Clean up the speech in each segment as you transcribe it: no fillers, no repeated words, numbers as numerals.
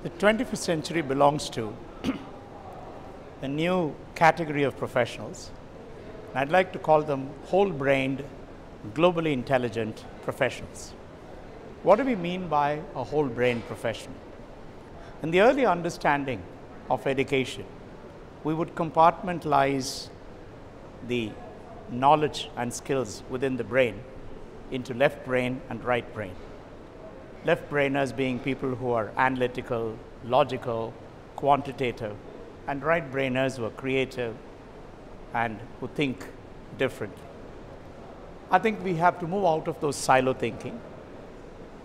The 21st century belongs to a new category of professionals. I'd like to call them whole-brained, globally intelligent professionals. What do we mean by a whole-brained professional? In the early understanding of education, we would compartmentalize the knowledge and skills within the brain into left brain and right brain. Left brainers being people who are analytical, logical, quantitative, and right brainers who are creative and who think differently. I think we have to move out of those silo thinking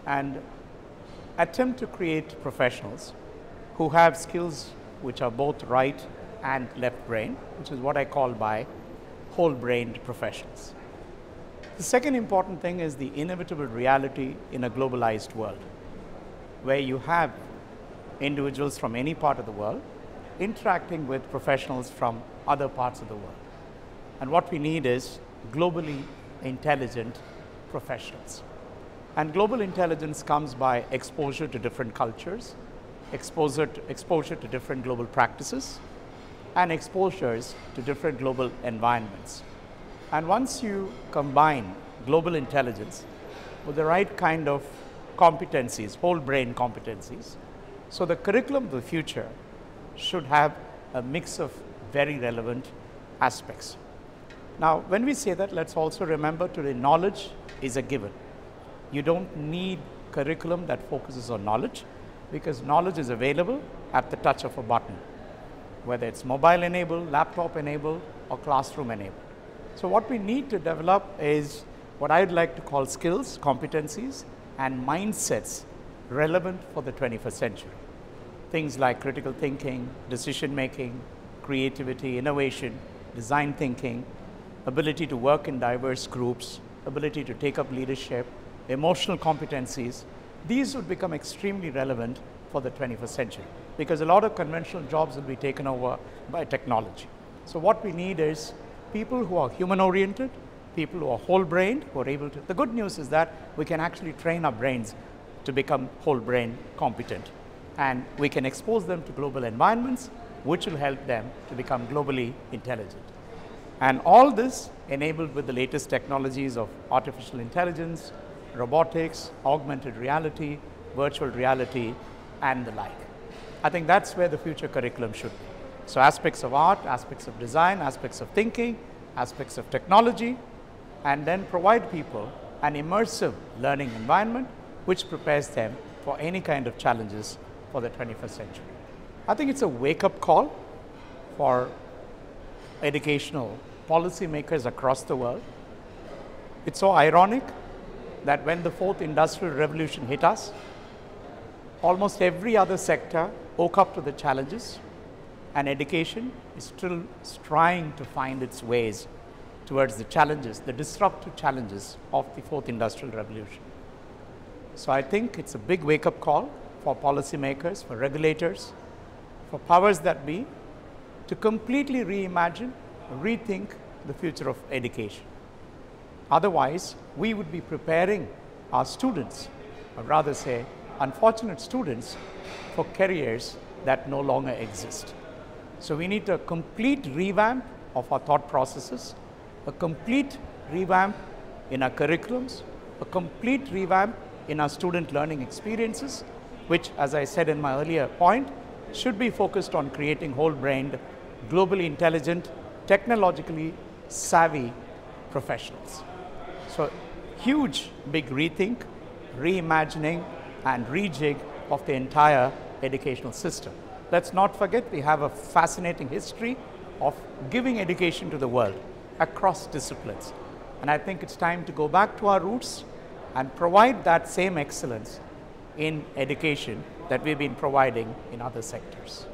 and attempt to create professionals who have skills which are both right and left brain, which is what I call by whole-brained professionals. The second important thing is the inevitable reality in a globalized world, where you have individuals from any part of the world interacting with professionals from other parts of the world. And what we need is globally intelligent professionals. And global intelligence comes by exposure to different cultures, exposure to different global practices, and exposures to different global environments. And once you combine global intelligence with the right kind of competencies, whole brain competencies, so the curriculum of the future should have a mix of very relevant aspects. Now, when we say that, let's also remember today knowledge is a given. You don't need curriculum that focuses on knowledge, because knowledge is available at the touch of a button, whether it's mobile enabled, laptop enabled, or classroom enabled. So what we need to develop is what I'd like to call skills, competencies, and mindsets relevant for the 21st century. Things like critical thinking, decision making, creativity, innovation, design thinking, ability to work in diverse groups, ability to take up leadership, emotional competencies. These would become extremely relevant for the 21st century, because a lot of conventional jobs will be taken over by technology. So what we need is people who are human-oriented, people who are whole-brained, who are able to. The good news is that we can actually train our brains to become whole-brain competent, and we can expose them to global environments, which will help them to become globally intelligent. And all this enabled with the latest technologies of artificial intelligence, robotics, augmented reality, virtual reality, and the like. I think that's where the future curriculum should be. So aspects of art, aspects of design, aspects of thinking, aspects of technology, and then provide people an immersive learning environment which prepares them for any kind of challenges for the 21st century. I think it's a wake-up call for educational policymakers across the world. It's so ironic that when the fourth industrial revolution hit us, almost every other sector woke up to the challenges, and education is still trying to find its ways towards the challenges, the disruptive challenges of the fourth industrial revolution. So I think it's a big wake-up call for policymakers, for regulators, for powers that be, to completely reimagine, rethink the future of education. Otherwise, we would be preparing our students, or rather say, unfortunate students, for careers that no longer exist. So we need a complete revamp of our thought processes, a complete revamp in our curriculums, a complete revamp in our student learning experiences, which, as I said in my earlier point, should be focused on creating whole-brained, globally intelligent, technologically savvy professionals. So huge, big rethink, reimagining, and rejig of the entire educational system. Let's not forget we have a fascinating history of giving education to the world across disciplines. And I think it's time to go back to our roots and provide that same excellence in education that we've been providing in other sectors.